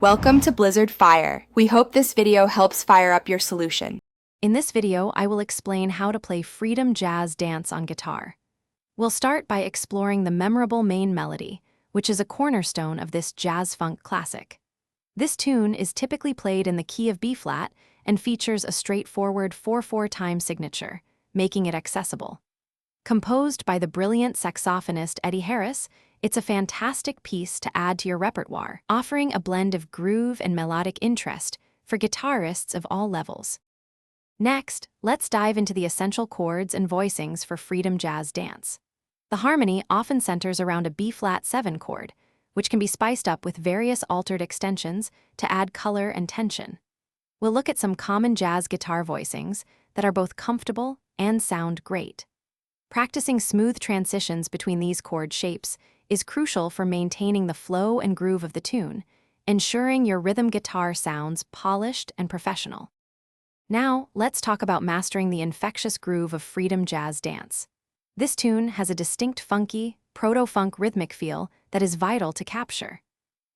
Welcome to Blizzard Fire. We hope this video helps fire up your solution. In this video, I will explain how to play Freedom Jazz Dance on guitar. We'll start by exploring the memorable main melody, which is a cornerstone of this jazz-funk classic. This tune is typically played in the key of B-flat and features a straightforward 4/4 time signature, making it accessible. Composed by the brilliant saxophonist Eddie Harris, it's a fantastic piece to add to your repertoire, offering a blend of groove and melodic interest for guitarists of all levels. Next, let's dive into the essential chords and voicings for Freedom Jazz Dance. The harmony often centers around a B-flat 7 chord, which can be spiced up with various altered extensions to add color and tension. We'll look at some common jazz guitar voicings that are both comfortable and sound great. Practicing smooth transitions between these chord shapes is crucial for maintaining the flow and groove of the tune, ensuring your rhythm guitar sounds polished and professional. Now, let's talk about mastering the infectious groove of Freedom Jazz Dance. This tune has a distinct funky, proto-funk rhythmic feel that is vital to capture.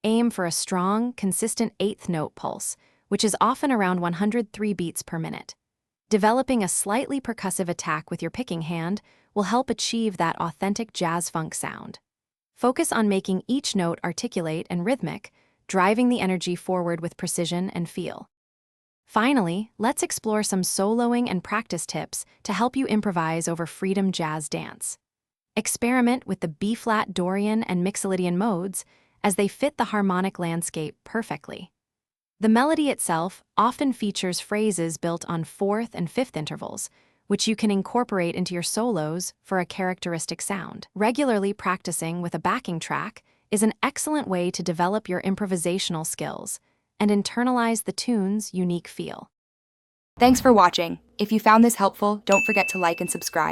Aim for a strong, consistent 8th note pulse, which is often around 103 beats per minute. Developing a slightly percussive attack with your picking hand will help achieve that authentic jazz-funk sound. Focus on making each note articulate and rhythmic, driving the energy forward with precision and feel. Finally, let's explore some soloing and practice tips to help you improvise over Freedom Jazz Dance. Experiment with the B-flat Dorian and Mixolydian modes as they fit the harmonic landscape perfectly. The melody itself often features phrases built on 4th and 5th intervals, which you can incorporate into your solos for a characteristic sound. Regularly practicing with a backing track is an excellent way to develop your improvisational skills and internalize the tune's unique feel. Thanks for watching. If you found this helpful, don't forget to like and subscribe.